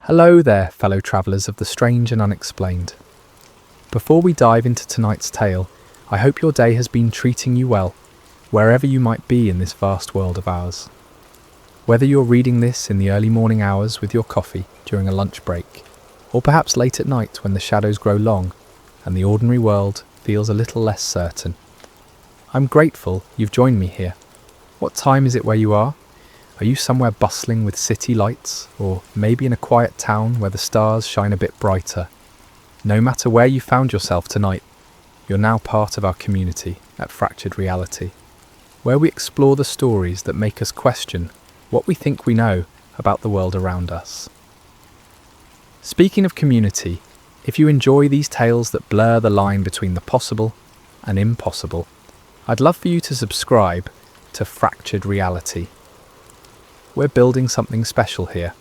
Hello there, fellow travellers of the strange and unexplained. Before we dive into tonight's tale, I hope your day has been treating you well, wherever you might be in this vast world of ours. Whether you're reading this in the early morning hours with your coffee during a lunch break, or perhaps late at night when the shadows grow long and the ordinary world feels a little less certain, I'm grateful you've joined me here. What time is it where you are? Are you somewhere bustling with city lights, or maybe in a quiet town where the stars shine a bit brighter? No matter where you found yourself tonight, you're now part of our community at Fractured Reality, where we explore the stories that make us question what we think we know about the world around us. Speaking of community, if you enjoy these tales that blur the line between the possible and impossible, I'd love for you to subscribe to Fractured Reality. We're building something special here,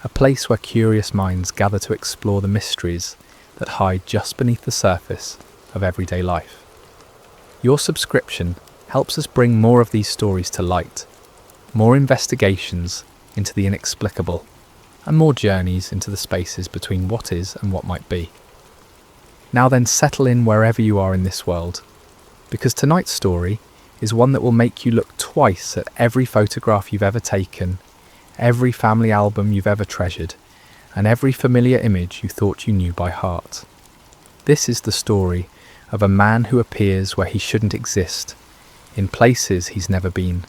a place where curious minds gather to explore the mysteries that hide just beneath the surface of everyday life. Your subscription helps us bring more of these stories to light, more investigations into the inexplicable, and more journeys into the spaces between what is and what might be. Now then, settle in wherever you are in this world, because tonight's story is one that will make you look twice at every photograph you've ever taken, every family album you've ever treasured, and every familiar image you thought you knew by heart. This is the story of a man who appears where he shouldn't exist, in places he's never been,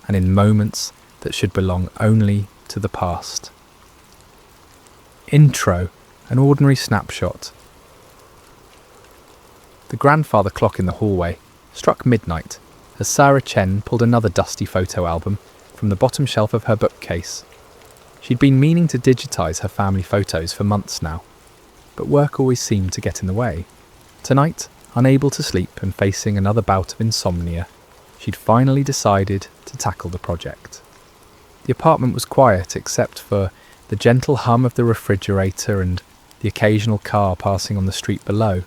and in moments that should belong only to the past. Intro, an ordinary snapshot. The grandfather clock in the hallway struck midnight as Sarah Chen pulled another dusty photo album from the bottom shelf of her bookcase. She'd been meaning to digitise her family photos for months now, but work always seemed to get in the way. Tonight, unable to sleep and facing another bout of insomnia, she'd finally decided to tackle the project. The apartment was quiet except for the gentle hum of the refrigerator and the occasional car passing on the street below.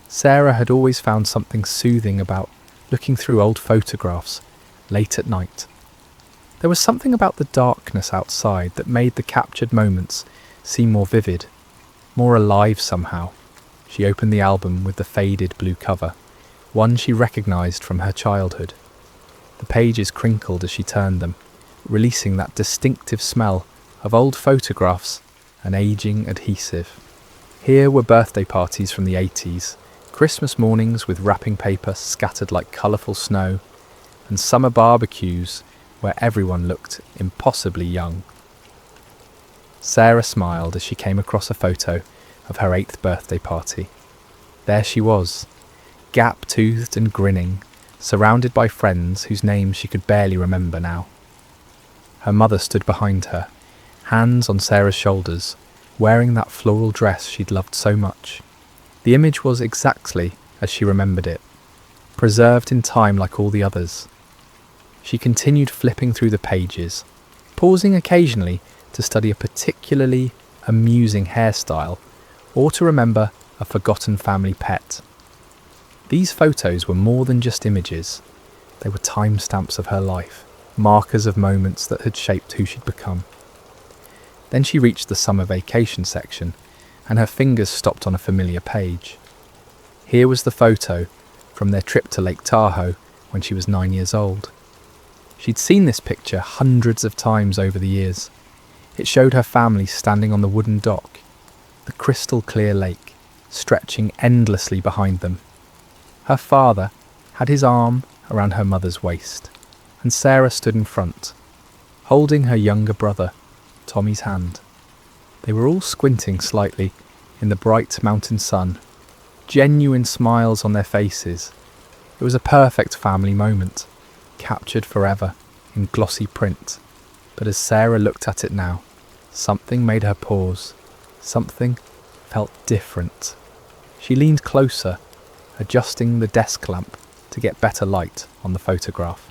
Sarah had always found something soothing about looking through old photographs late at night. There was something about the darkness outside that made the captured moments seem more vivid, more alive somehow. She opened the album with the faded blue cover, one she recognised from her childhood. The pages crinkled as she turned them, releasing that distinctive smell of old photographs and ageing adhesive. Here were birthday parties from the 80s, Christmas mornings with wrapping paper scattered like colourful snow, and summer barbecues where everyone looked impossibly young. Sarah smiled as she came across a photo of her 8th birthday party. There she was, gap-toothed and grinning, surrounded by friends whose names she could barely remember now. Her mother stood behind her, hands on Sarah's shoulders, wearing that floral dress she'd loved so much. The image was exactly as she remembered it, preserved in time like all the others. She continued flipping through the pages, pausing occasionally to study a particularly amusing hairstyle or to remember a forgotten family pet. These photos were more than just images. They were timestamps of her life, markers of moments that had shaped who she'd become. Then she reached the summer vacation section, and her fingers stopped on a familiar page. Here was the photo from their trip to Lake Tahoe when she was 9 years old. She'd seen this picture hundreds of times over the years. It showed her family standing on the wooden dock, the crystal clear lake stretching endlessly behind them. Her father had his arm around her mother's waist, and Sarah stood in front, holding her younger brother, Tommy's hand. They were all squinting slightly in the bright mountain sun, genuine smiles on their faces. It was a perfect family moment, captured forever in glossy print. But as Sarah looked at it now, something made her pause. Something felt different. She leaned closer, adjusting the desk lamp to get better light on the photograph.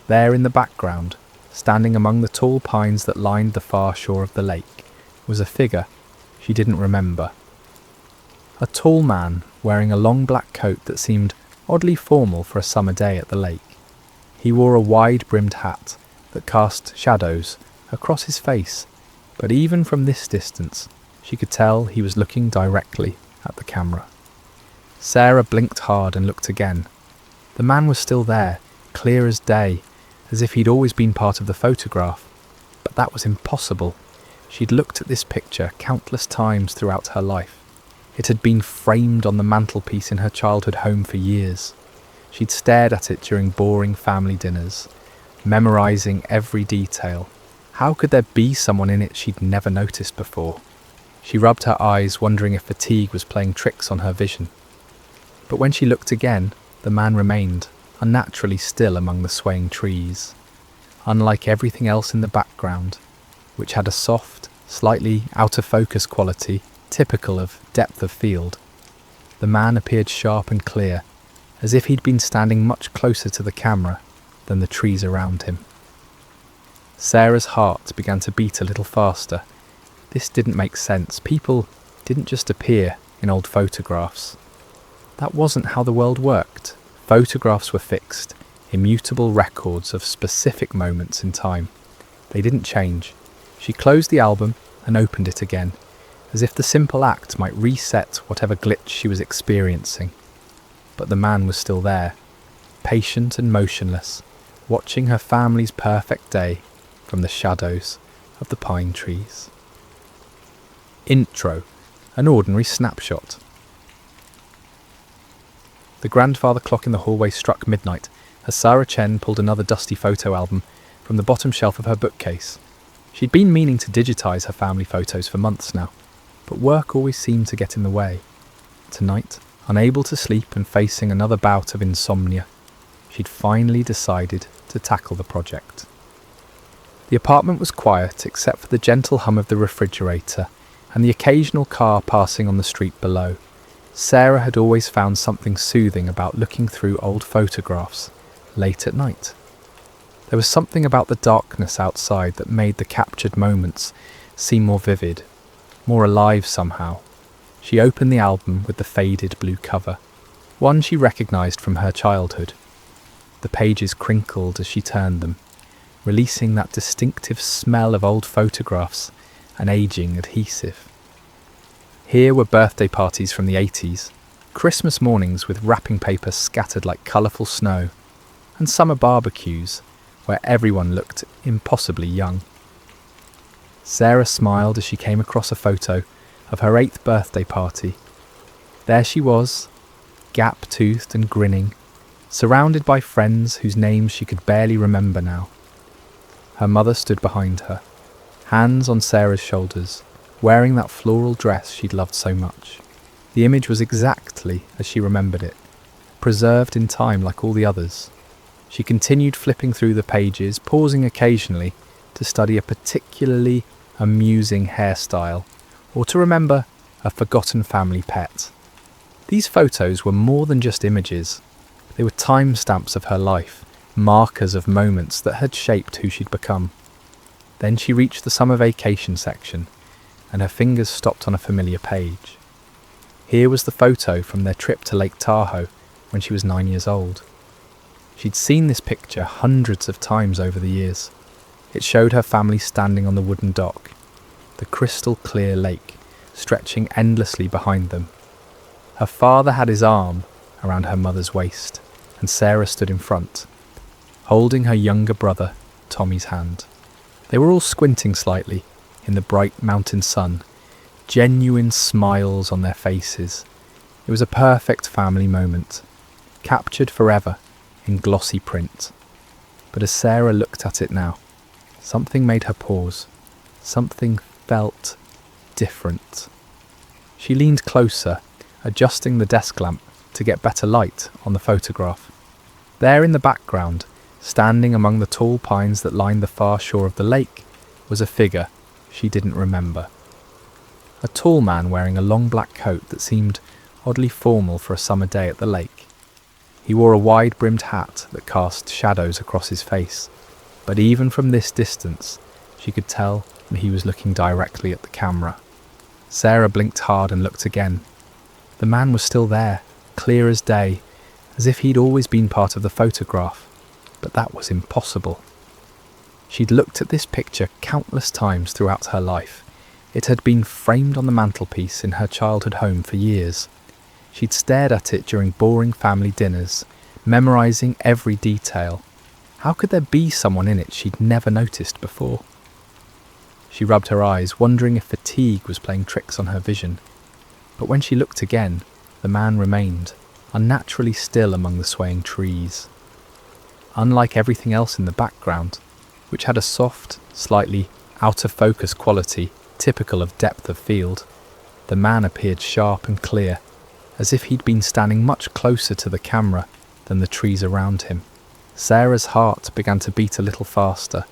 There in the background, standing among the tall pines that lined the far shore of the lake, was a figure she didn't remember. A tall man wearing a long black coat that seemed oddly formal for a summer day at the lake. He wore a wide-brimmed hat that cast shadows across his face, But even from this distance, she could tell he was looking directly at the camera. Sarah blinked hard and looked again. The man was still there, clear as day, as if he'd always been part of the photograph. But that was impossible. She'd looked at this picture countless times throughout her life. It had been framed on the mantelpiece in her childhood home for years. She'd stared at it during boring family dinners, memorising every detail. How could there be someone in it she'd never noticed before? She rubbed her eyes, wondering if fatigue was playing tricks on her vision. But when she looked again, the man remained, unnaturally still among the swaying trees. Unlike everything else in the background, which had a soft, slightly out-of-focus quality typical of depth of field, the man appeared sharp and clear, as if he'd been standing much closer to the camera than the trees around him. Sarah's heart began to beat a little faster. This didn't make sense. People didn't just appear in old photographs. That wasn't how the world worked. Photographs were fixed, immutable records of specific moments in time. They didn't change. She closed the album and opened it again, as if the simple act might reset whatever glitch she was experiencing. But the man was still there, patient and motionless, watching her family's perfect day from the shadows of the pine trees. Intro, an ordinary snapshot. The grandfather clock in the hallway struck midnight as Sarah Chen pulled another dusty photo album from the bottom shelf of her bookcase. She'd been meaning to digitise her family photos for months now, but work always seemed to get in the way. Tonight, unable to sleep and facing another bout of insomnia, she'd finally decided to tackle the project. The apartment was quiet except for the gentle hum of the refrigerator and the occasional car passing on the street below. Sarah had always found something soothing about looking through old photographs late at night. There was something about the darkness outside that made the captured moments seem more vivid, more alive somehow. She opened the album with the faded blue cover, one she recognised from her childhood. The pages crinkled as she turned them, releasing that distinctive smell of old photographs and ageing adhesive. Here were birthday parties from the 80s, Christmas mornings with wrapping paper scattered like colourful snow, and summer barbecues where everyone looked impossibly young. Sarah smiled as she came across a photo of her 8th birthday party. There she was, gap-toothed and grinning, surrounded by friends whose names she could barely remember now. Her mother stood behind her, hands on Sarah's shoulders, wearing that floral dress she'd loved so much. The image was exactly as she remembered it, preserved in time like all the others. She continued flipping through the pages, pausing occasionally to study a particularly amusing hairstyle or to remember a forgotten family pet. These photos were more than just images. They were timestamps of her life, markers of moments that had shaped who she'd become. Then she reached the summer vacation section, and her fingers stopped on a familiar page. Here was the photo from their trip to Lake Tahoe when she was 9 years old. She'd seen this picture hundreds of times over the years. It showed her family standing on the wooden dock, the crystal clear lake stretching endlessly behind them. Her father had his arm around her mother's waist, and Sarah stood in front, holding her younger brother, Tommy's hand. They were all squinting slightly in the bright mountain sun, genuine smiles on their faces. It was a perfect family moment, captured forever in glossy print. But as Sarah looked at it now, something made her pause. Something felt different. She leaned closer, adjusting the desk lamp to get better light on the photograph. There in the background, standing among the tall pines that lined the far shore of the lake, was a figure she didn't remember. A tall man wearing a long black coat that seemed oddly formal for a summer day at the lake. He wore a wide-brimmed hat that cast shadows across his face, but even from this distance, she could tell that he was looking directly at the camera. Sarah blinked hard and looked again. The man was still there, clear as day, as if he'd always been part of the photograph, but that was impossible. She'd looked at this picture countless times throughout her life. It had been framed on the mantelpiece in her childhood home for years. She'd stared at it during boring family dinners, memorising every detail. How could there be someone in it she'd never noticed before? She rubbed her eyes, wondering if fatigue was playing tricks on her vision. But when she looked again, the man remained, unnaturally still among the swaying trees. Unlike everything else in the background, which had a soft, slightly out-of-focus quality typical of depth of field, the man appeared sharp and clear, as if he'd been standing much closer to the camera than the trees around him. Sarah's heart began to beat a little faster.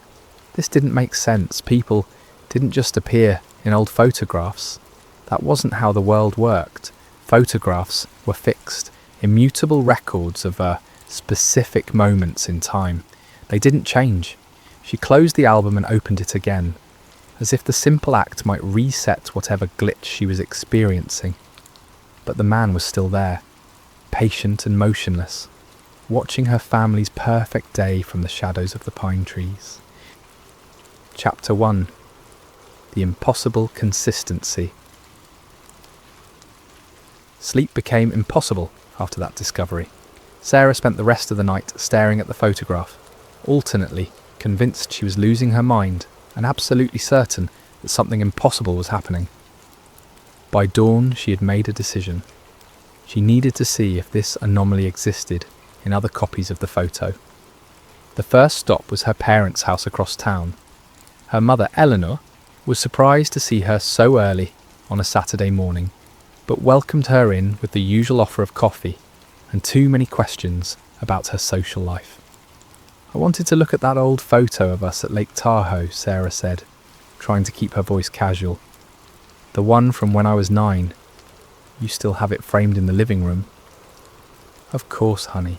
This didn't make sense. People didn't just appear in old photographs. That wasn't how the world worked. Photographs were fixed, immutable records of specific moments in time. They didn't change. She closed the album and opened it again, as if the simple act might reset whatever glitch she was experiencing. But the man was still there, patient and motionless, watching her family's perfect day from the shadows of the pine trees. Chapter 1. The Impossible Consistency. Sleep became impossible after that discovery. Sarah spent the rest of the night staring at the photograph, alternately convinced she was losing her mind and absolutely certain that something impossible was happening. By dawn, she had made a decision. She needed to see if this anomaly existed in other copies of the photo. The first stop was her parents' house across town. Her mother, Eleanor, was surprised to see her so early on a Saturday morning, but welcomed her in with the usual offer of coffee and too many questions about her social life. "I wanted to look at that old photo of us at Lake Tahoe," Sarah said, trying to keep her voice casual. "The one from when I was 9. You still have it framed in the living room." "Of course, honey.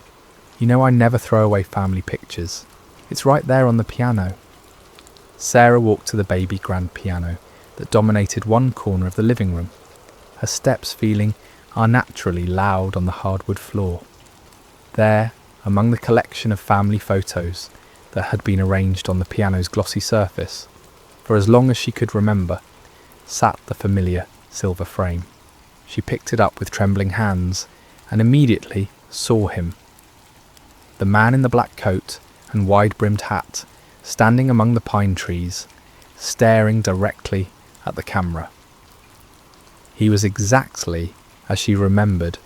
You know I never throw away family pictures. It's right there on the piano." Sarah walked to the baby grand piano that dominated one corner of the living room, her steps feeling unnaturally loud on the hardwood floor. There, among the collection of family photos that had been arranged on the piano's glossy surface, for as long as she could remember, sat the familiar silver frame. She picked it up with trembling hands and immediately saw him. The man in the black coat and wide-brimmed hat, standing among the pine trees, staring directly at the camera. He was exactly as she remembered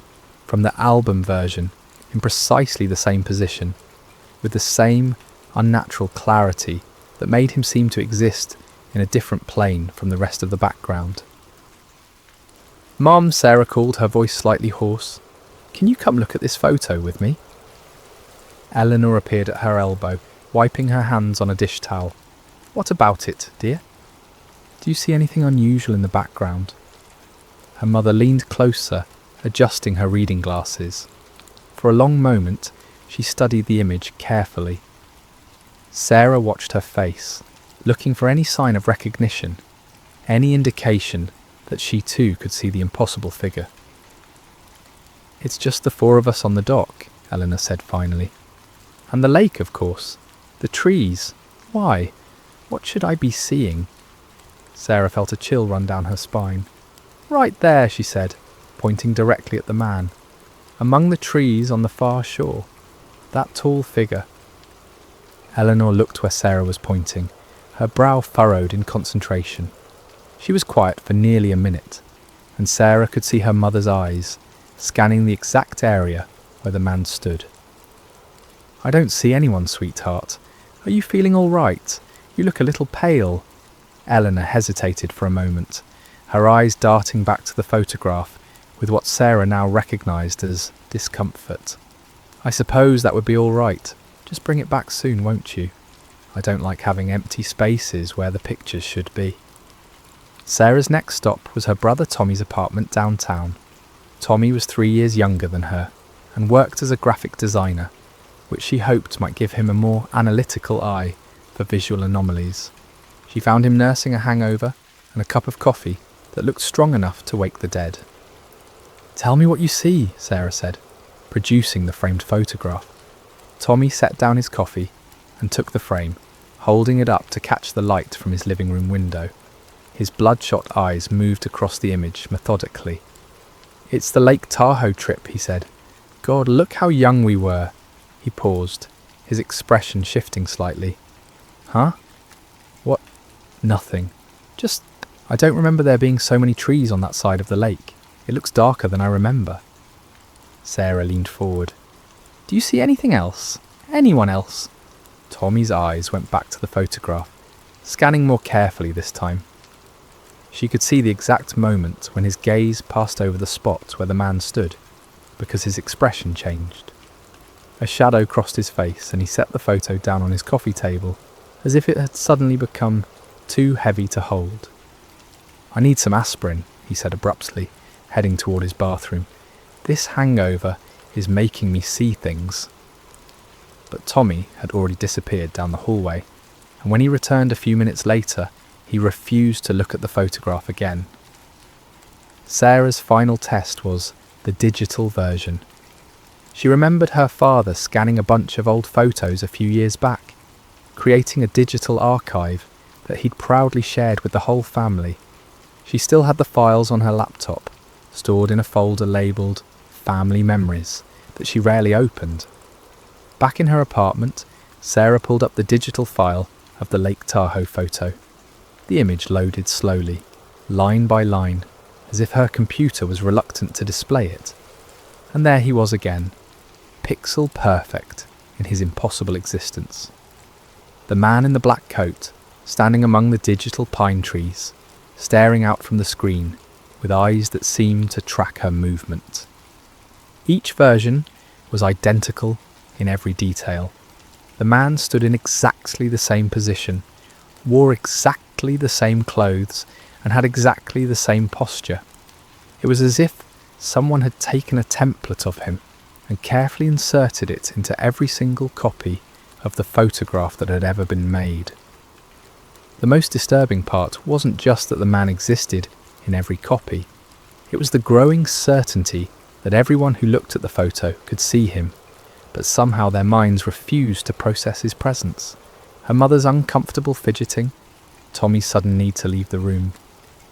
from the album version, in precisely the same position, with the same unnatural clarity that made him seem to exist in a different plane from the rest of the background. "Mom," Sarah called, her voice slightly hoarse. "Can you come look at this photo with me?" Eleanor appeared at her elbow, wiping her hands on a dish towel. "What about it, dear? Do you see anything unusual in the background?" Her mother leaned closer, adjusting her reading glasses. For a long moment, she studied the image carefully. Sarah watched her face, looking for any sign of recognition, any indication that she too could see the impossible figure. "It's just the 4 of us on the dock," Eleanor said finally. "And the lake, of course. The trees. Why? What should I be seeing?" Sarah felt a chill run down her spine. "Right there," she said, pointing directly at the man. "Among the trees on the far shore. That tall figure." Eleanor looked where Sarah was pointing, her brow furrowed in concentration. She was quiet for nearly a minute, and Sarah could see her mother's eyes, scanning the exact area where the man stood. "I don't see anyone, sweetheart. Are you feeling all right? You look a little pale." Eleanor hesitated for a moment, her eyes darting back to the photograph with what Sarah now recognised as discomfort. "I suppose that would be all right. Just bring it back soon, won't you? I don't like having empty spaces where the pictures should be." Sarah's next stop was her brother Tommy's apartment downtown. Tommy was 3 years younger than her and worked as a graphic designer, which she hoped might give him a more analytical eye for visual anomalies. She found him nursing a hangover and a cup of coffee that looked strong enough to wake the dead. "Tell me what you see," Sarah said, producing the framed photograph. Tommy set down his coffee and took the frame, holding it up to catch the light from his living room window. His bloodshot eyes moved across the image methodically. "It's the Lake Tahoe trip," he said. "God, look how young we were." He paused, his expression shifting slightly. "Huh? What? Nothing. Just, I don't remember there being so many trees on that side of the lake. It looks darker than I remember." Sarah leaned forward. "Do you see anything else? Anyone else?" Tommy's eyes went back to the photograph, scanning more carefully this time. She could see the exact moment when his gaze passed over the spot where the man stood, because his expression changed. A shadow crossed his face and he set the photo down on his coffee table, as if it had suddenly become too heavy to hold. "I need some aspirin," he said abruptly, heading toward his bathroom. "This hangover is making me see things." But Tommy had already disappeared down the hallway, and when he returned a few minutes later, he refused to look at the photograph again. Sarah's final test was the digital version. She remembered her father scanning a bunch of old photos a few years back, creating a digital archive that he'd proudly shared with the whole family. She still had the files on her laptop, stored in a folder labelled Family Memories, that she rarely opened. Back in her apartment, Sarah pulled up the digital file of the Lake Tahoe photo. The image loaded slowly, line by line, as if her computer was reluctant to display it. And there he was again, pixel perfect in his impossible existence. The man in the black coat, standing among the digital pine trees, staring out from the screen, with eyes that seemed to track her movement. Each version was identical in every detail. The man stood in exactly the same position, wore exactly the same clothes, and had exactly the same posture. It was as if someone had taken a template of him and carefully inserted it into every single copy of the photograph that had ever been made. The most disturbing part wasn't just that the man existed in every copy. It was the growing certainty that everyone who looked at the photo could see him, but somehow their minds refused to process his presence. Her mother's uncomfortable fidgeting, Tommy's sudden need to leave the room,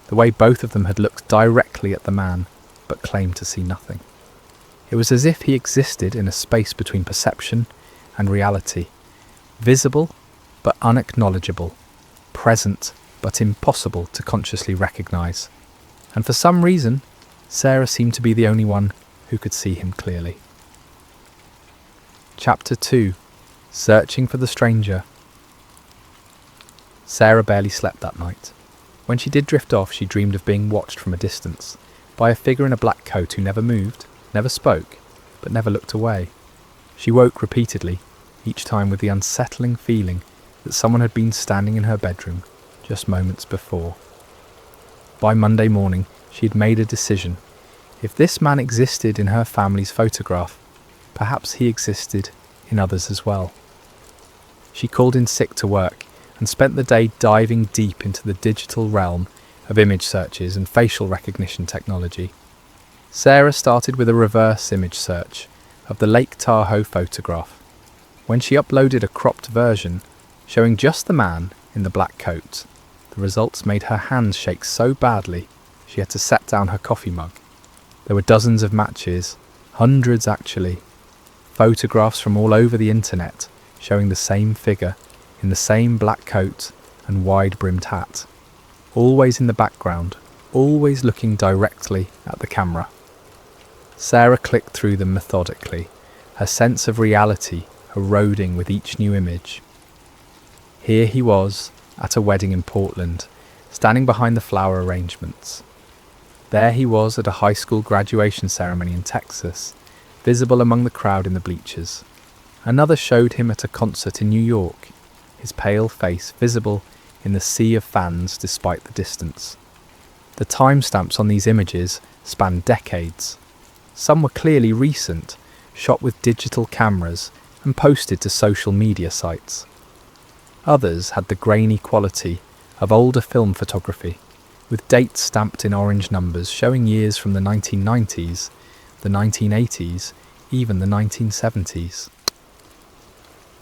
the way both of them had looked directly at the man, but claimed to see nothing. It was as if he existed in a space between perception and reality, visible but unacknowledgeable, present but impossible to consciously recognise. And for some reason, Sarah seemed to be the only one who could see him clearly. Chapter 2. Searching for the Stranger. Sarah barely slept that night. When she did drift off, she dreamed of being watched from a distance by a figure in a black coat who never moved, never spoke, but never looked away. She woke repeatedly, each time with the unsettling feeling that someone had been standing in her bedroom just moments before. By Monday morning, she had made a decision. If this man existed in her family's photograph, perhaps he existed in others as well. She called in sick to work and spent the day diving deep into the digital realm of image searches and facial recognition technology. Sarah started with a reverse image search of the Lake Tahoe photograph. When she uploaded a cropped version showing just the man in the black coat, the results made her hands shake so badly she had to set down her coffee mug. There were dozens of matches, hundreds actually, photographs from all over the internet showing the same figure in the same black coat and wide-brimmed hat, always in the background, always looking directly at the camera. Sarah clicked through them methodically, her sense of reality eroding with each new image. Here he was, at a wedding in Portland, standing behind the flower arrangements. There he was at a high school graduation ceremony in Texas, visible among the crowd in the bleachers. Another showed him at a concert in New York, his pale face visible in the sea of fans despite the distance. The timestamps on these images spanned decades. Some were clearly recent, shot with digital cameras and posted to social media sites. Others had the grainy quality of older film photography, with dates stamped in orange numbers showing years from the 1990s, the 1980s, even the 1970s.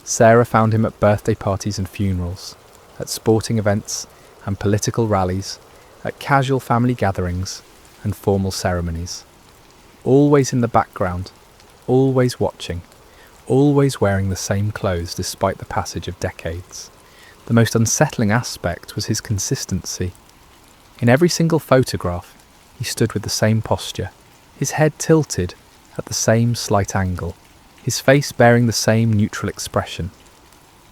Sarah found him at birthday parties and funerals, at sporting events and political rallies, at casual family gatherings and formal ceremonies. Always in the background, always watching, always wearing the same clothes despite the passage of decades. The most unsettling aspect was his consistency. In every single photograph, he stood with the same posture, his head tilted at the same slight angle, his face bearing the same neutral expression.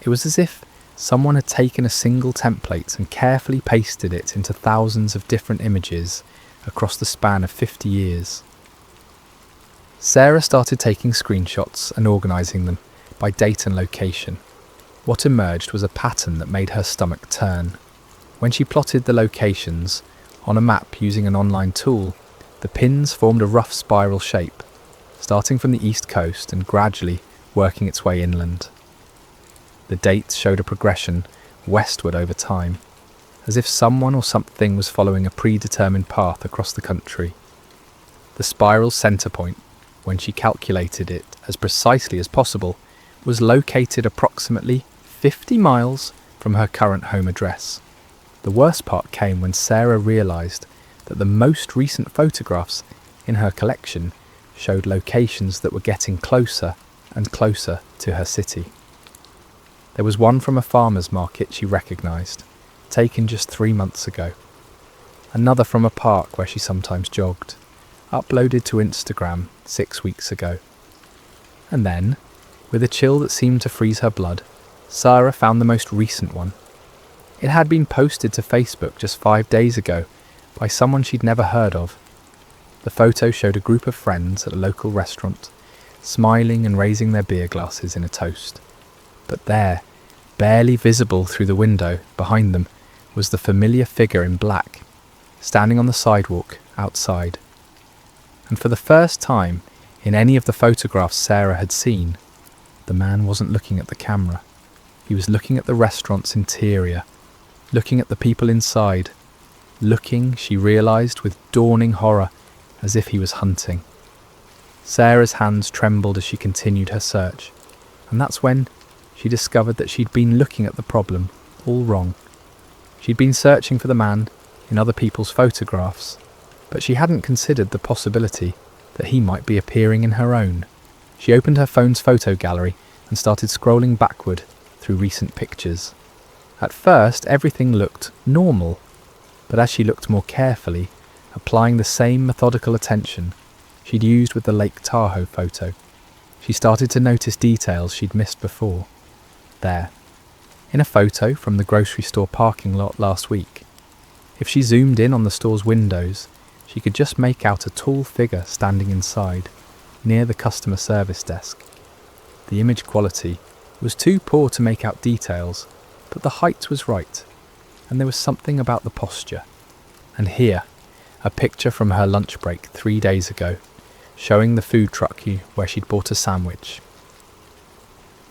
It was as if someone had taken a single template and carefully pasted it into thousands of different images across the span of 50 years. Sarah started taking screenshots and organising them by date and location. What emerged was a pattern that made her stomach turn. When she plotted the locations on a map using an online tool, the pins formed a rough spiral shape, starting from the east coast and gradually working its way inland. The dates showed a progression westward over time, as if someone or something was following a predetermined path across the country. The spiral's centre point, when she calculated it as precisely as possible, was located approximately 50 miles from her current home address. The worst part came when Sarah realised that the most recent photographs in her collection showed locations that were getting closer and closer to her city. There was one from a farmer's market she recognised, taken just 3 months ago. Another from a park where she sometimes jogged, uploaded to Instagram 6 weeks ago. And then, with a chill that seemed to freeze her blood, Sarah found the most recent one. It had been posted to Facebook just 5 days ago by someone she'd never heard of. The photo showed a group of friends at a local restaurant, smiling and raising their beer glasses in a toast. But there, barely visible through the window behind them, was the familiar figure in black, standing on the sidewalk outside. And for the first time in any of the photographs Sarah had seen, the man wasn't looking at the camera. He was looking at the restaurant's interior, looking at the people inside, looking, she realised with dawning horror, as if he was hunting. Sarah's hands trembled as she continued her search, and that's when she discovered that she'd been looking at the problem all wrong. She'd been searching for the man in other people's photographs, but she hadn't considered the possibility that he might be appearing in her own. She opened her phone's photo gallery and started scrolling backward through recent pictures. At first, everything looked normal, but as she looked more carefully, applying the same methodical attention she'd used with the Lake Tahoe photo, she started to notice details she'd missed before. There, in a photo from the grocery store parking lot last week, if she zoomed in on the store's windows, she could just make out a tall figure standing inside, near the customer service desk. The image quality was too poor to make out details, but the height was right, and there was something about the posture. And here, a picture from her lunch break 3 days ago, showing the food truck where she'd bought a sandwich.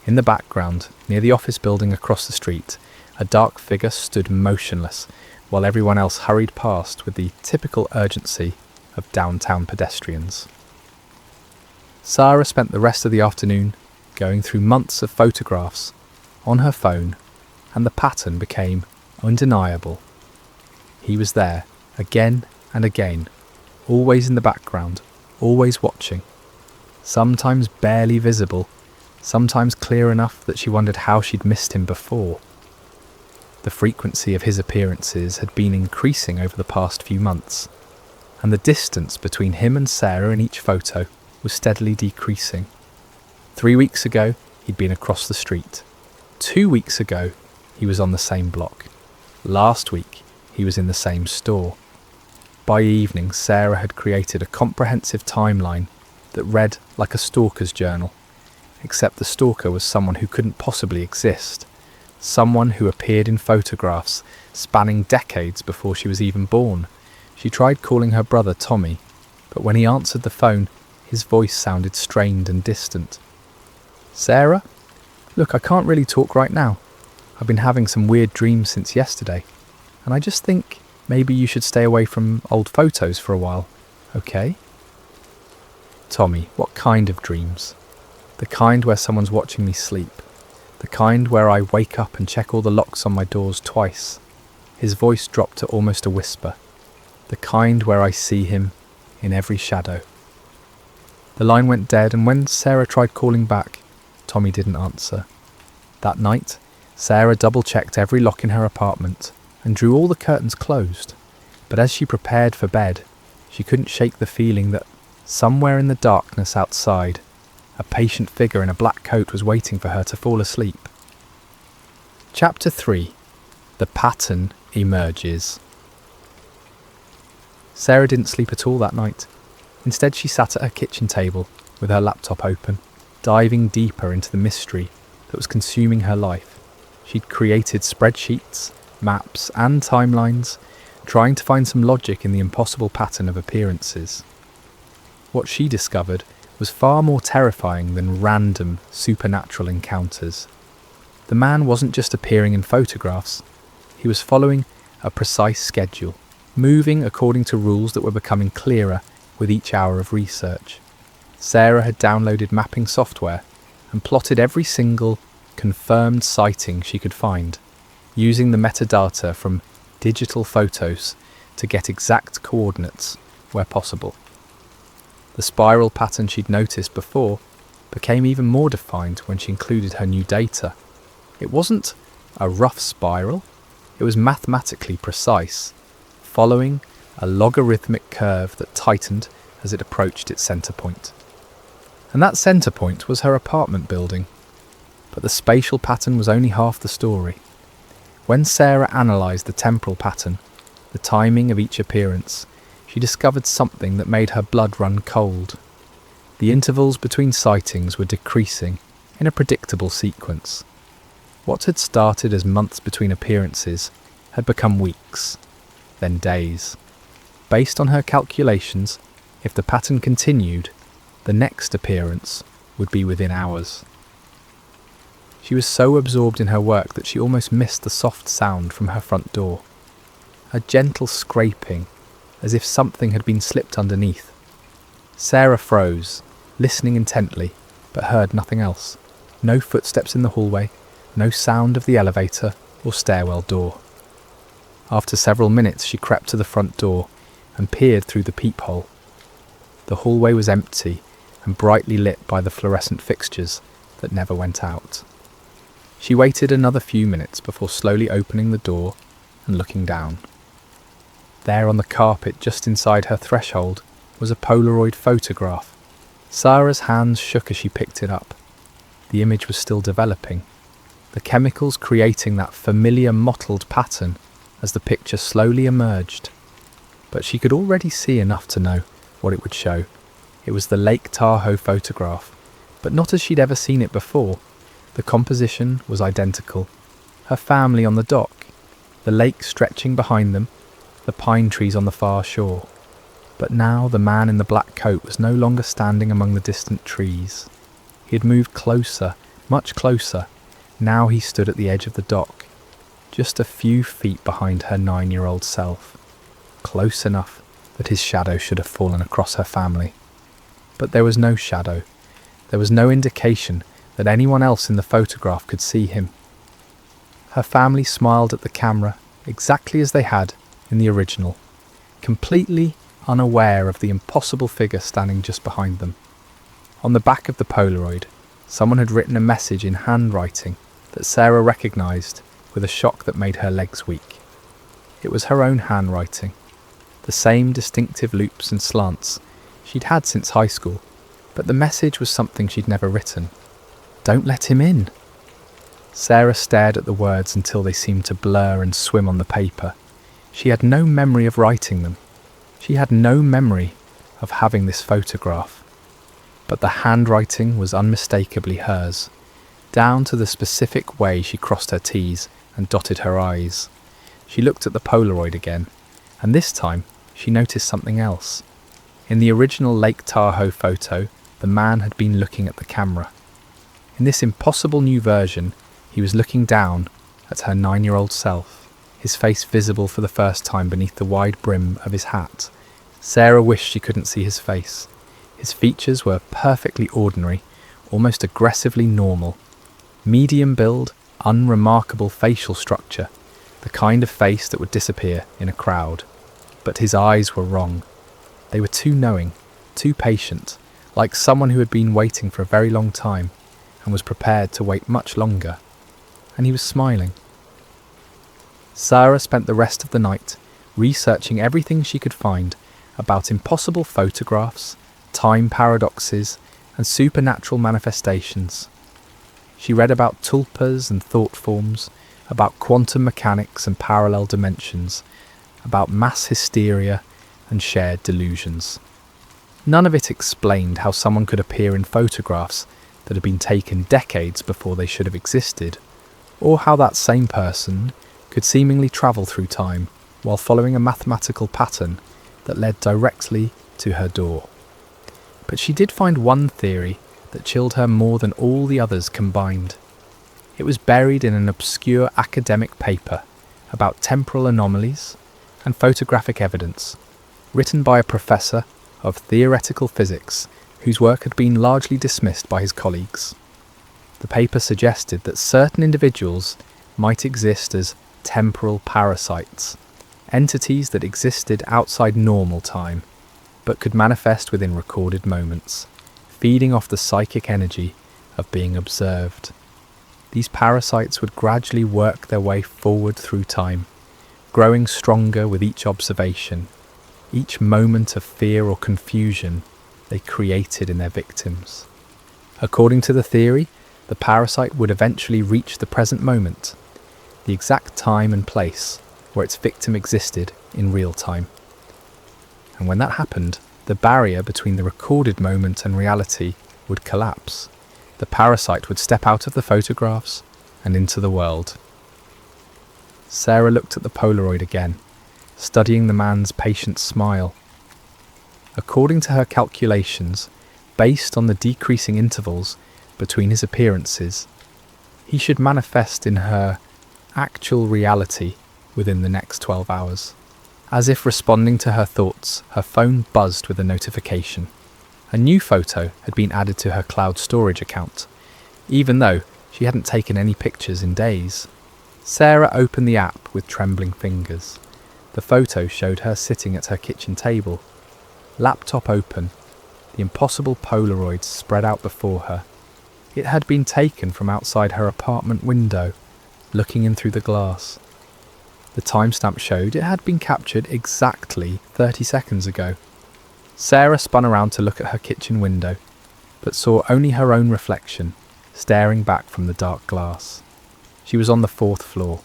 In the background, near the office building across the street, a dark figure stood motionless, while everyone else hurried past with the typical urgency of downtown pedestrians. Sarah spent the rest of the afternoon going through months of photographs on her phone, and the pattern became undeniable. He was there, again and again, always in the background, always watching, sometimes barely visible, sometimes clear enough that she wondered how she'd missed him before. The frequency of his appearances had been increasing over the past few months, and the distance between him and Sarah in each photo was steadily decreasing. 3 weeks ago, he'd been across the street. 2 weeks ago, he was on the same block. Last week, he was in the same store. By evening, Sarah had created a comprehensive timeline that read like a stalker's journal, except the stalker was someone who couldn't possibly exist, someone who appeared in photographs spanning decades before she was even born. She tried calling her brother Tommy, but when he answered the phone, his voice sounded strained and distant. "Sarah? Look, I can't really talk right now. I've been having some weird dreams since yesterday, and I just think maybe you should stay away from old photos for a while, okay?" "Tommy, what kind of dreams?" "The kind where someone's watching me sleep. The kind where I wake up and check all the locks on my doors twice. His voice dropped to almost a whisper. The kind where I see him in every shadow. The line went dead, and when Sarah tried calling back, Tommy didn't answer. That night, Sarah double-checked every lock in her apartment and drew all the curtains closed. But as she prepared for bed, she couldn't shake the feeling that somewhere in the darkness outside, a patient figure in a black coat was waiting for her to fall asleep. Chapter 3. The Pattern Emerges. Sarah didn't sleep at all that night. Instead, she sat at her kitchen table with her laptop open, diving deeper into the mystery that was consuming her life. She'd created spreadsheets, maps, and timelines, trying to find some logic in the impossible pattern of appearances. What she discovered was far more terrifying than random, supernatural encounters. The man wasn't just appearing in photographs. He was following a precise schedule, moving according to rules that were becoming clearer with each hour of research. Sarah had downloaded mapping software and plotted every single confirmed sighting she could find, using the metadata from digital photos to get exact coordinates where possible. The spiral pattern she'd noticed before became even more defined when she included her new data. It wasn't a rough spiral, it was mathematically precise, following a logarithmic curve that tightened as it approached its centre point. And that centre point was her apartment building. But the spatial pattern was only half the story. When Sarah analysed the temporal pattern, the timing of each appearance, she discovered something that made her blood run cold. The intervals between sightings were decreasing in a predictable sequence. What had started as months between appearances had become weeks, then days. Based on her calculations, if the pattern continued, the next appearance would be within hours. She was so absorbed in her work that she almost missed the soft sound from her front door. A gentle scraping, as if something had been slipped underneath. Sarah froze, listening intently, but heard nothing else. No footsteps in the hallway, no sound of the elevator or stairwell door. After several minutes, she crept to the front door and peered through the peephole. The hallway was empty and brightly lit by the fluorescent fixtures that never went out. She waited another few minutes before slowly opening the door and looking down. There on the carpet just inside her threshold was a Polaroid photograph. Sarah's hands shook as she picked it up. The image was still developing, the chemicals creating that familiar mottled pattern as the picture slowly emerged. But she could already see enough to know what it would show. It was the Lake Tahoe photograph, but not as she'd ever seen it before. The composition was identical. Her family on the dock, the lake stretching behind them, the pine trees on the far shore. But now the man in the black coat was no longer standing among the distant trees. He had moved closer, much closer. Now he stood at the edge of the dock, just a few feet behind her 9-year-old self, close enough that his shadow should have fallen across her family. But there was no shadow. There was no indication that anyone else in the photograph could see him. Her family smiled at the camera exactly as they had in the original, completely unaware of the impossible figure standing just behind them. On the back of the Polaroid, someone had written a message in handwriting that Sarah recognised with a shock that made her legs weak. It was her own handwriting, the same distinctive loops and slants she'd had since high school, but the message was something she'd never written. "Don't let him in." Sarah stared at the words until they seemed to blur and swim on the paper. She had no memory of writing them. She had no memory of having this photograph. But the handwriting was unmistakably hers, down to the specific way she crossed her T's and dotted her I's. She looked at the Polaroid again, and this time she noticed something else. In the original Lake Tahoe photo, the man had been looking at the camera. In this impossible new version, he was looking down at her 9-year-old self, his face visible for the first time beneath the wide brim of his hat. Sarah wished she couldn't see his face. His features were perfectly ordinary, almost aggressively normal. Medium build, unremarkable facial structure, the kind of face that would disappear in a crowd. But his eyes were wrong. They were too knowing, too patient, like someone who had been waiting for a very long time and was prepared to wait much longer. And he was smiling. Sarah spent the rest of the night researching everything she could find about impossible photographs, time paradoxes, and supernatural manifestations. She read about tulpas and thought forms, about quantum mechanics and parallel dimensions, about mass hysteria and shared delusions. None of it explained how someone could appear in photographs that had been taken decades before they should have existed, or how that same person could seemingly travel through time while following a mathematical pattern that led directly to her door. But she did find one theory that chilled her more than all the others combined. It was buried in an obscure academic paper about temporal anomalies and photographic evidence, written by a professor of theoretical physics whose work had been largely dismissed by his colleagues. The paper suggested that certain individuals might exist as temporal parasites, entities that existed outside normal time, but could manifest within recorded moments, feeding off the psychic energy of being observed. These parasites would gradually work their way forward through time, growing stronger with each observation, each moment of fear or confusion they created in their victims. According to the theory, the parasite would eventually reach the present moment, the exact time and place where its victim existed in real time. And when that happened, the barrier between the recorded moment and reality would collapse. The parasite would step out of the photographs and into the world. Sarah looked at the Polaroid again, studying the man's patient smile. According to her calculations, based on the decreasing intervals between his appearances, he should manifest in her actual reality within the next 12 hours. As if responding to her thoughts, her phone buzzed with a notification. A new photo had been added to her cloud storage account, even though she hadn't taken any pictures in days. Sarah opened the app with trembling fingers. The photo showed her sitting at her kitchen table, laptop open, the impossible Polaroid spread out before her. It had been taken from outside her apartment window, looking in through the glass. The timestamp showed it had been captured exactly 30 seconds ago. Sarah spun around to look at her kitchen window, but saw only her own reflection, staring back from the dark glass. She was on the 4th floor.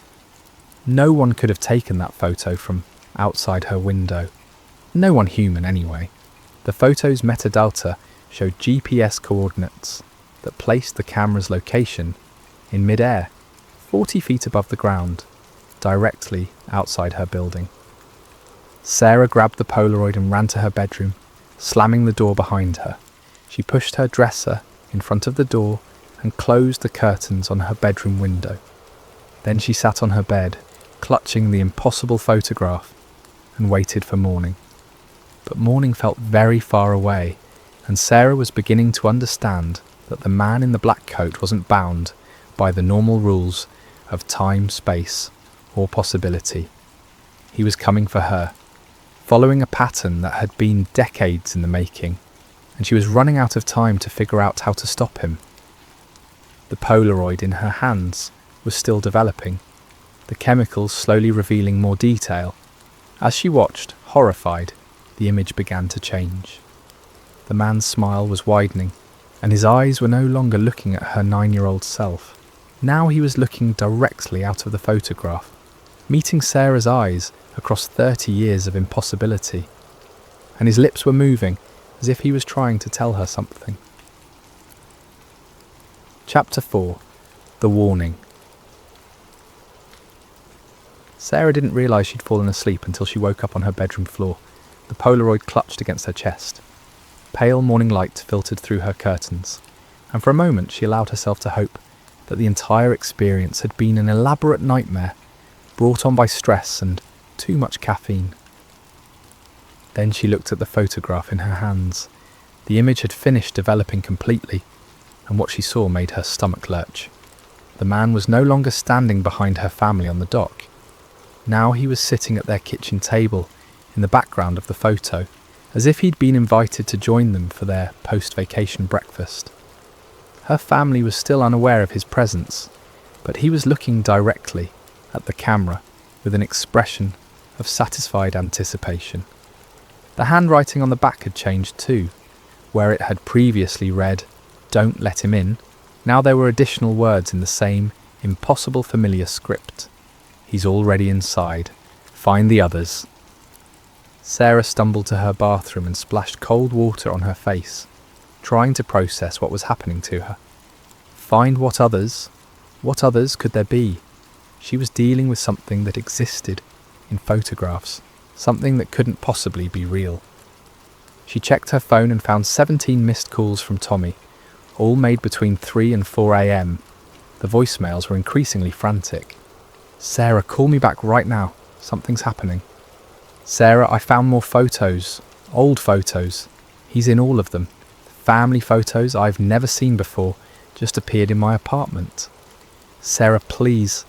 No one could have taken that photo from outside her window. No one human, anyway. The photo's metadata showed GPS coordinates that placed the camera's location in mid-air, 40 feet above the ground, directly outside her building. Sarah grabbed the Polaroid and ran to her bedroom, slamming the door behind her. She pushed her dresser in front of the door and closed the curtains on her bedroom window. Then she sat on her bed, clutching the impossible photograph, and waited for morning. But morning felt very far away, and Sarah was beginning to understand that the man in the black coat wasn't bound by the normal rules of time, space, or possibility. He was coming for her, following a pattern that had been decades in the making, and she was running out of time to figure out how to stop him. The Polaroid in her hands was still developing, the chemicals slowly revealing more detail. As she watched, horrified, the image began to change. The man's smile was widening, and his eyes were no longer looking at her 9-year-old self. Now he was looking directly out of the photograph, meeting Sarah's eyes across 30 years of impossibility, and his lips were moving as if he was trying to tell her something. Chapter 4. The Warning. Sarah didn't realise she'd fallen asleep until she woke up on her bedroom floor, the Polaroid clutched against her chest. Pale morning light filtered through her curtains, and for a moment she allowed herself to hope that the entire experience had been an elaborate nightmare brought on by stress and too much caffeine. Then she looked at the photograph in her hands. The image had finished developing completely, and what she saw made her stomach lurch. The man was no longer standing behind her family on the dock. Now he was sitting at their kitchen table in the background of the photo, as if he'd been invited to join them for their post-vacation breakfast. Her family was still unaware of his presence, but he was looking directly at the camera with an expression of satisfied anticipation. The handwriting on the back had changed too. Where it had previously read, "Don't let him in," now there were additional words in the same impossible familiar script. "He's already inside. Find the others." Sarah stumbled to her bathroom and splashed cold water on her face, trying to process what was happening to her. Find what others? What others could there be? She was dealing with something that existed in photographs, something that couldn't possibly be real. She checked her phone and found 17 missed calls from Tommy, all made between 3 and 4 a.m. The voicemails were increasingly frantic. "Sarah, call me back right now. Something's happening." "Sarah, I found more photos. Old photos. He's in all of them. Family photos I've never seen before just appeared in my apartment." "Sarah, please.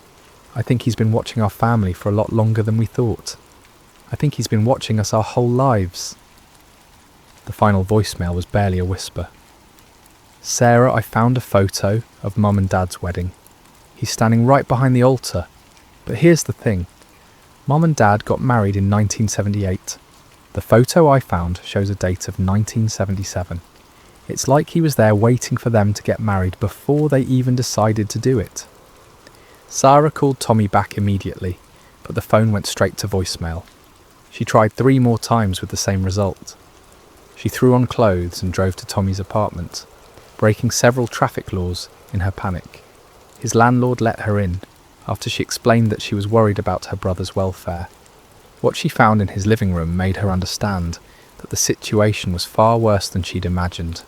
I think he's been watching our family for a lot longer than we thought. I think he's been watching us our whole lives." The final voicemail was barely a whisper. "Sarah, I found a photo of Mum and Dad's wedding. He's standing right behind the altar. But here's the thing. Mum and Dad got married in 1978. The photo I found shows a date of 1977. It's like he was there waiting for them to get married before they even decided to do it." Sarah called Tommy back immediately, but the phone went straight to voicemail. She tried 3 more times with the same result. She threw on clothes and drove to Tommy's apartment, breaking several traffic laws in her panic. His landlord let her in, after she explained that she was worried about her brother's welfare. What she found in his living room made her understand that the situation was far worse than she'd imagined.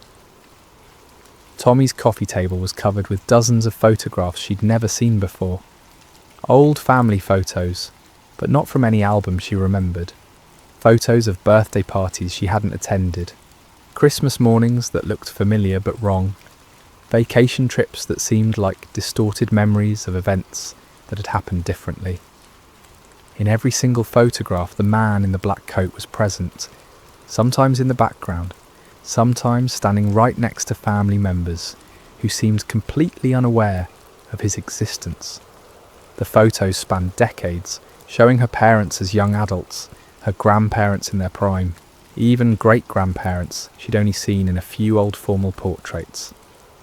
Tommy's coffee table was covered with dozens of photographs she'd never seen before. Old family photos, but not from any album she remembered. Photos of birthday parties she hadn't attended, Christmas mornings that looked familiar but wrong, vacation trips that seemed like distorted memories of events that had happened differently. In every single photograph, the man in the black coat was present, sometimes in the background, sometimes standing right next to family members who seemed completely unaware of his existence. The photos spanned decades, showing her parents as young adults, her grandparents in their prime, even great-grandparents she'd only seen in a few old formal portraits.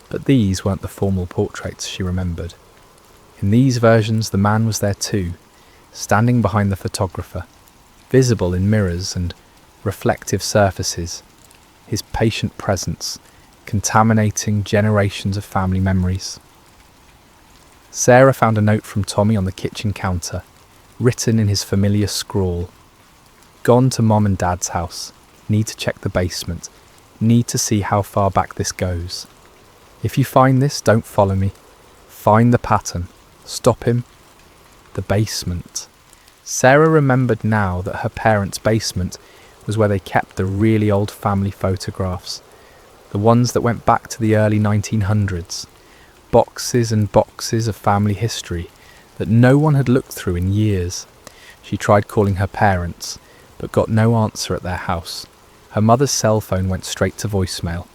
But these weren't the formal portraits she remembered. In these versions, the man was there too, standing behind the photographer, visible in mirrors and reflective surfaces, his patient presence contaminating generations of family memories. Sarah found a note from Tommy on the kitchen counter, written in his familiar scrawl. "Gone to Mom and Dad's house. Need to check the basement. Need to see how far back this goes. If you find this, don't follow me. Find the pattern. Stop him." The basement. Sarah remembered now that her parents' basement was where they kept the really old family photographs, the ones that went back to the early 1900s, boxes and boxes of family history that no one had looked through in years. She tried calling her parents, but got no answer at their house. Her mother's cell phone went straight to voicemail,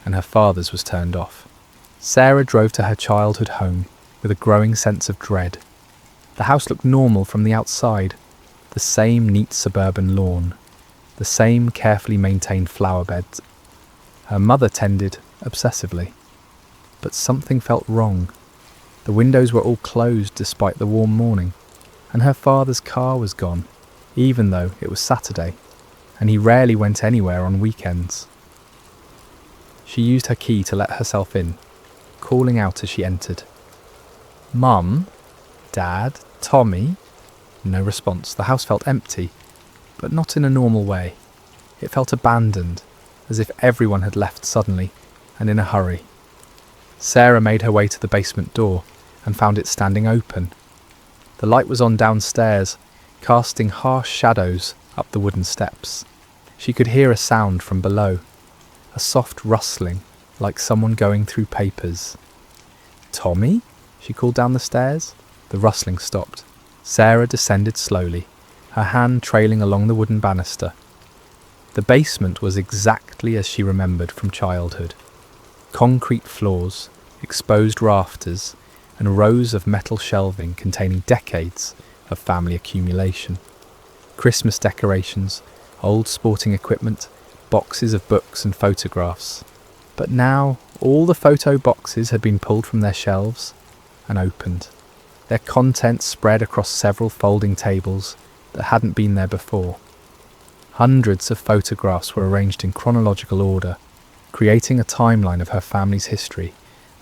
and her father's was turned off. Sarah drove to her childhood home with a growing sense of dread. The house looked normal from the outside, the same neat suburban lawn, the same carefully maintained flower beds. Her mother tended obsessively. But something felt wrong. The windows were all closed despite the warm morning, and her father's car was gone, even though it was Saturday, and he rarely went anywhere on weekends. She used her key to let herself in, calling out as she entered. "Mum? Dad? Tommy?" No response. The house felt empty, but not in a normal way. It felt abandoned, as if everyone had left suddenly and in a hurry. Sarah made her way to the basement door and found it standing open. The light was on downstairs, casting harsh shadows up the wooden steps. She could hear a sound from below, a soft rustling like someone going through papers. "Tommy?" she called down the stairs. The rustling stopped. Sarah descended slowly, her hand trailing along the wooden banister. The basement was exactly as she remembered from childhood. Concrete floors, exposed rafters, and rows of metal shelving containing decades of family accumulation. Christmas decorations, old sporting equipment, boxes of books and photographs. But now all the photo boxes had been pulled from their shelves and opened, their contents spread across several folding tables that hadn't been there before. Hundreds of photographs were arranged in chronological order, creating a timeline of her family's history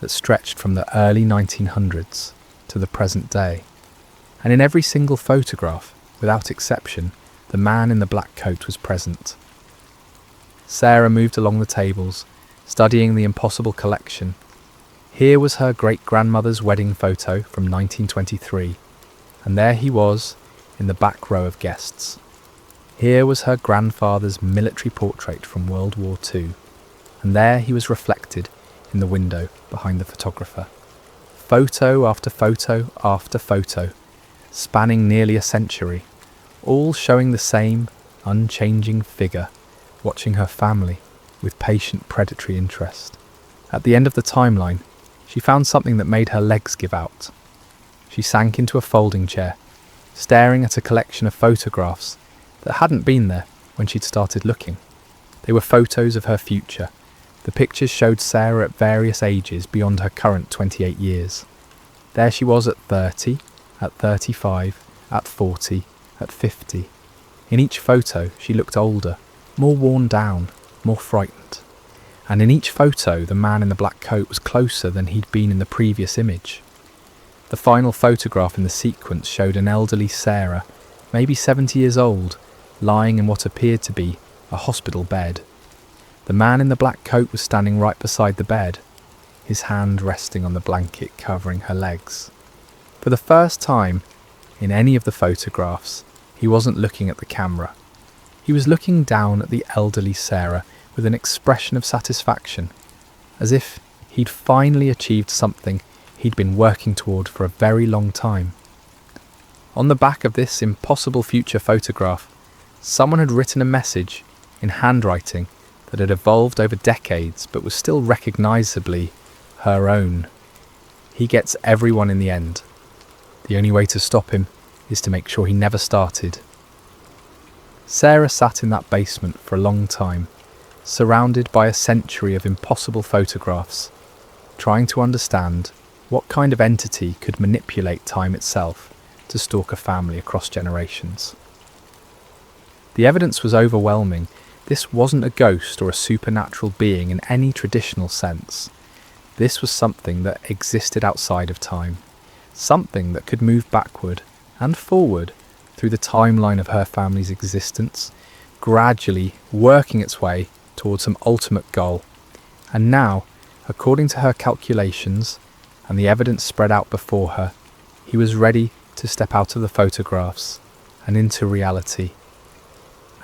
that stretched from the early 1900s to the present day. And in every single photograph, without exception, the man in the black coat was present. Sarah moved along the tables, studying the impossible collection. Here was her great-grandmother's wedding photo from 1923, and there he was in the back row of guests. Here was her grandfather's military portrait from World War II, and there he was reflected in the window behind the photographer. Photo after photo after photo, spanning nearly a century, all showing the same unchanging figure, watching her family with patient predatory interest. At the end of the timeline, she found something that made her legs give out. She sank into a folding chair, staring at a collection of photographs that hadn't been there when she'd started looking. They were photos of her future. The pictures showed Sarah at various ages beyond her current 28 years. There she was at 30, at 35, at 40, at 50. In each photo, she looked older, more worn down, more frightened. And in each photo, the man in the black coat was closer than he'd been in the previous image. The final photograph in the sequence showed an elderly Sarah, maybe 70 years old, lying in what appeared to be a hospital bed. The man in the black coat was standing right beside the bed, his hand resting on the blanket covering her legs. For the first time in any of the photographs, he wasn't looking at the camera. He was looking down at the elderly Sarah with an expression of satisfaction, as if he'd finally achieved something he'd been working toward for a very long time. On the back of this impossible future photograph, someone had written a message in handwriting that had evolved over decades but was still recognisably her own. He gets everyone in the end. The only way to stop him is to make sure he never started. Sarah sat in that basement for a long time, surrounded by a century of impossible photographs, trying to understand what kind of entity could manipulate time itself to stalk a family across generations. The evidence was overwhelming. This wasn't a ghost or a supernatural being in any traditional sense. This was something that existed outside of time, something that could move backward and forward through the timeline of her family's existence, gradually working its way towards some ultimate goal. And now, according to her calculations and the evidence spread out before her, he was ready to step out of the photographs and into reality.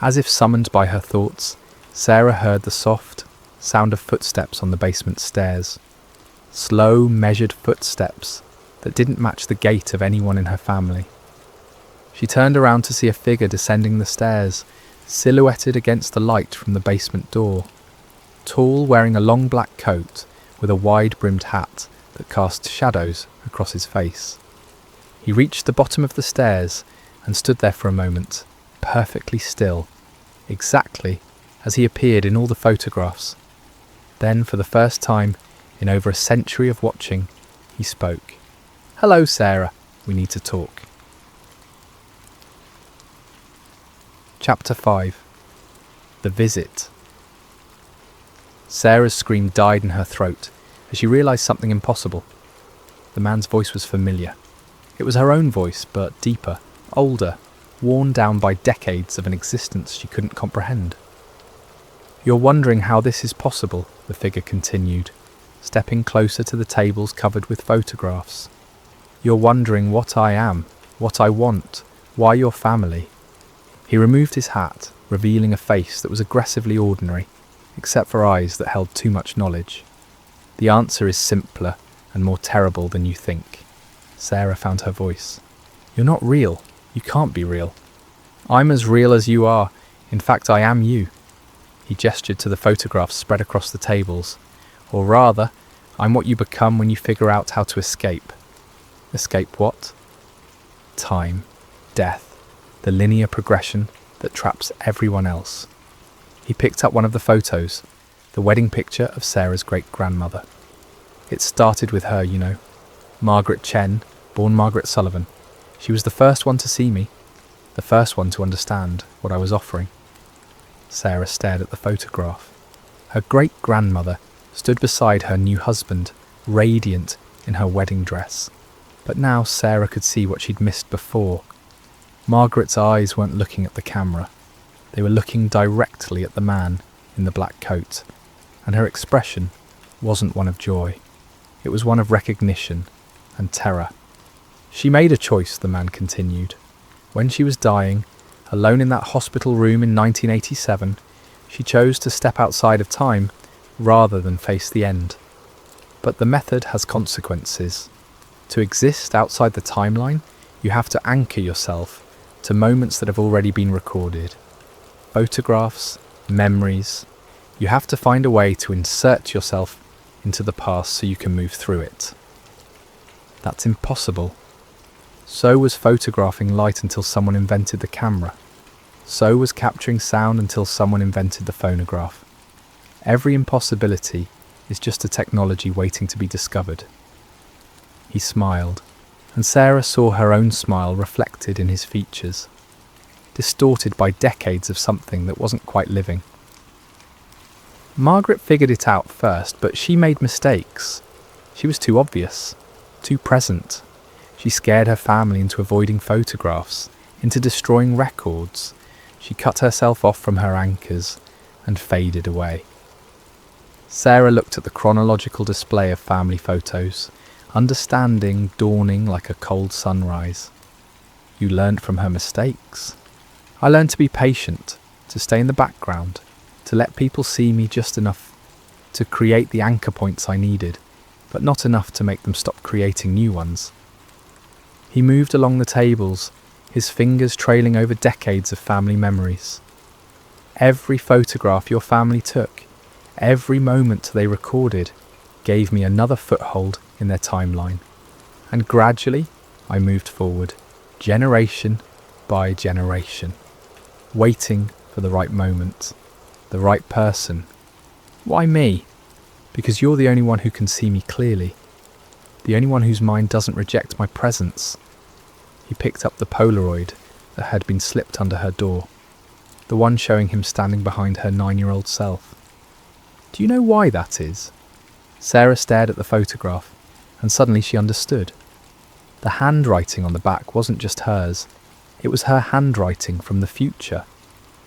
As if summoned by her thoughts, Sarah heard the soft sound of footsteps on the basement stairs. Slow, measured footsteps that didn't match the gait of anyone in her family. She turned around to see a figure descending the stairs, silhouetted against the light from the basement door. Tall, wearing a long black coat with a wide-brimmed hat that cast shadows across his face. He reached the bottom of the stairs and stood there for a moment, perfectly still, exactly as he appeared in all the photographs. Then, for the first time in over a century of watching, he spoke. "Hello, Sarah. We need to talk." Chapter 5. The Visit. Sarah's scream died in her throat as she realised something impossible. The man's voice was familiar. It was her own voice, but deeper, older, worn down by decades of an existence she couldn't comprehend. "You're wondering how this is possible," the figure continued, stepping closer to the tables covered with photographs. "You're wondering what I am, what I want, why you're family." He removed his hat, revealing a face that was aggressively ordinary, except for eyes that held too much knowledge. "The answer is simpler and more terrible than you think. Sarah found her voice. "You're not real. You can't be real." "I'm as real as you are. In fact, I am you." He gestured to the photographs spread across the tables. "Or rather, I'm what you become when you figure out how to escape." Escape what? Time, death, the linear progression that traps everyone else. He picked up one of the photos, the wedding picture of Sarah's great-grandmother. It started with her, you know. Margaret Chen, born Margaret Sullivan. She was the first one to see me, the first one to understand what I was offering. Sarah stared at the photograph. Her great-grandmother stood beside her new husband, radiant in her wedding dress. But now Sarah could see what she'd missed before. Margaret's eyes weren't looking at the camera. They were looking directly at the man in the black coat, and her expression wasn't one of joy. It was one of recognition and terror. "She made a choice," the man continued. "When she was dying, alone in that hospital room in 1987, she chose to step outside of time rather than face the end. But the method has consequences. To exist outside the timeline, you have to anchor yourself to moments that have already been recorded. Photographs, memories. You have to find a way to insert yourself into the past so you can move through it. That's impossible. So was photographing light until someone invented the camera. So was capturing sound until someone invented the phonograph. Every impossibility is just a technology waiting to be discovered." He smiled, and Sarah saw her own smile reflected in his features, distorted by decades of something that wasn't quite living. "Margaret figured it out first, but she made mistakes. She was too obvious, too present. She scared her family into avoiding photographs, into destroying records. She cut herself off from her anchors and faded away." Sarah looked at the chronological display of family photos, understanding dawning like a cold sunrise. "You learned from her mistakes." "I learned to be patient, to stay in the background, to let people see me just enough to create the anchor points I needed, but not enough to make them stop creating new ones." He moved along the tables, his fingers trailing over decades of family memories. "Every photograph your family took, every moment they recorded, gave me another foothold in their timeline. And gradually, I moved forward, generation by generation, waiting for the right moment, the right person. Why me? Because you're the only one who can see me clearly, the only one whose mind doesn't reject my presence." He picked up the Polaroid that had been slipped under her door, the one showing him standing behind her 9-year-old self. "Do you know why that is?" Sarah stared at the photograph, and suddenly she understood. The handwriting on the back wasn't just hers, it was her handwriting from the future,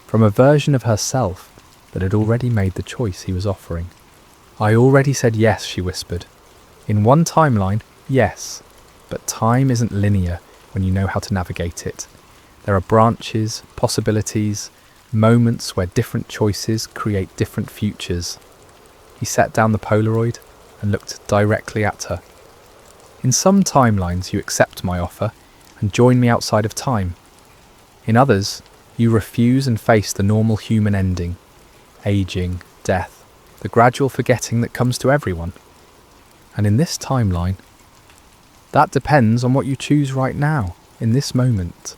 from a version of herself that had already made the choice he was offering. "I already said yes," she whispered. "In one timeline, yes, but time isn't linear when you know how to navigate it. There are branches, possibilities, moments where different choices create different futures." He set down the Polaroid and looked directly at her. "In some timelines you accept my offer and join me outside of time. In others, you refuse and face the normal human ending, aging, death, the gradual forgetting that comes to everyone. And in this timeline, that depends on what you choose right now, in this moment."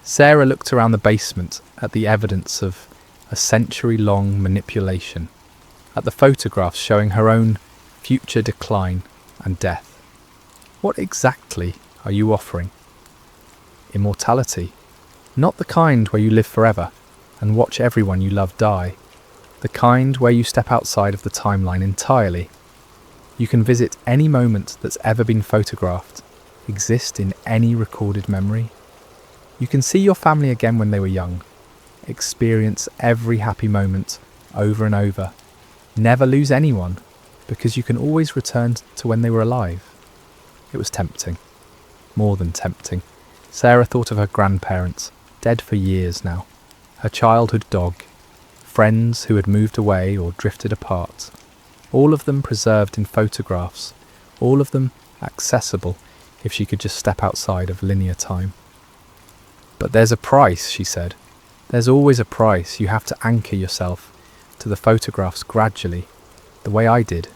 Sarah looked around the basement at the evidence of a century-long manipulation, at the photographs showing her own future decline and death. "What exactly are you offering?" "Immortality. Not the kind where you live forever and watch everyone you love die. The kind where you step outside of the timeline entirely. You can visit any moment that's ever been photographed, exist in any recorded memory. You can see your family again when they were young, experience every happy moment over and over, never lose anyone, because you can always return to when they were alive." It was tempting. More than tempting. Sarah thought of her grandparents, dead for years now, her childhood dog, friends who had moved away or drifted apart, all of them preserved in photographs, all of them accessible if she could just step outside of linear time. But there's a price, she said. There's always a price. You have to anchor yourself to the photographs gradually, the way I did.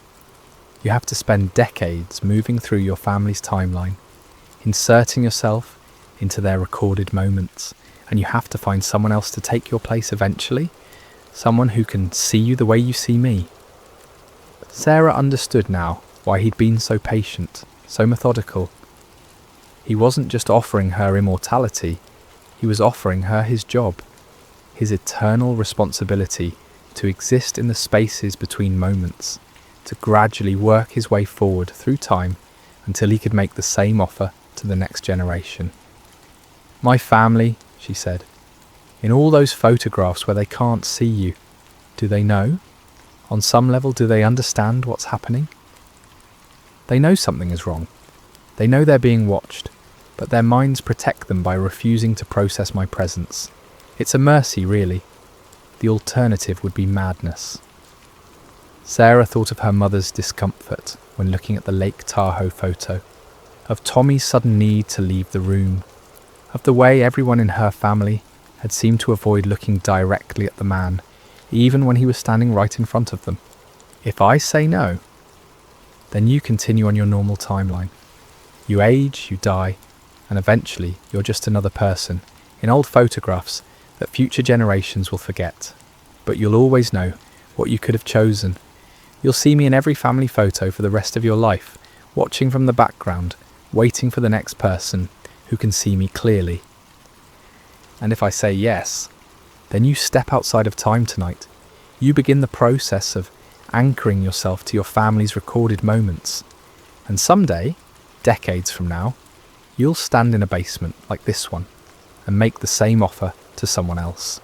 You have to spend decades moving through your family's timeline, inserting yourself into their recorded moments, and you have to find someone else to take your place eventually, someone who can see you the way you see me. Sarah understood now why he'd been so patient, so methodical. He wasn't just offering her immortality, he was offering her his job, his eternal responsibility to exist in the spaces between moments, to gradually work his way forward through time until he could make the same offer to the next generation. My family, she said, in all those photographs where they can't see you, do they know? On some level, do they understand what's happening? They know something is wrong. They know they're being watched, but their minds protect them by refusing to process my presence. It's a mercy, really. The alternative would be madness. Sarah thought of her mother's discomfort when looking at the Lake Tahoe photo, of Tommy's sudden need to leave the room, of the way everyone in her family had seemed to avoid looking directly at the man, even when he was standing right in front of them. If I say no, then you continue on your normal timeline. You age, you die, and eventually you're just another person in old photographs that future generations will forget. But you'll always know what you could have chosen. You'll see me in every family photo for the rest of your life, watching from the background, waiting for the next person who can see me clearly. And if I say yes, then you step outside of time tonight. You begin the process of anchoring yourself to your family's recorded moments. And someday, decades from now, you'll stand in a basement like this one and make the same offer to someone else.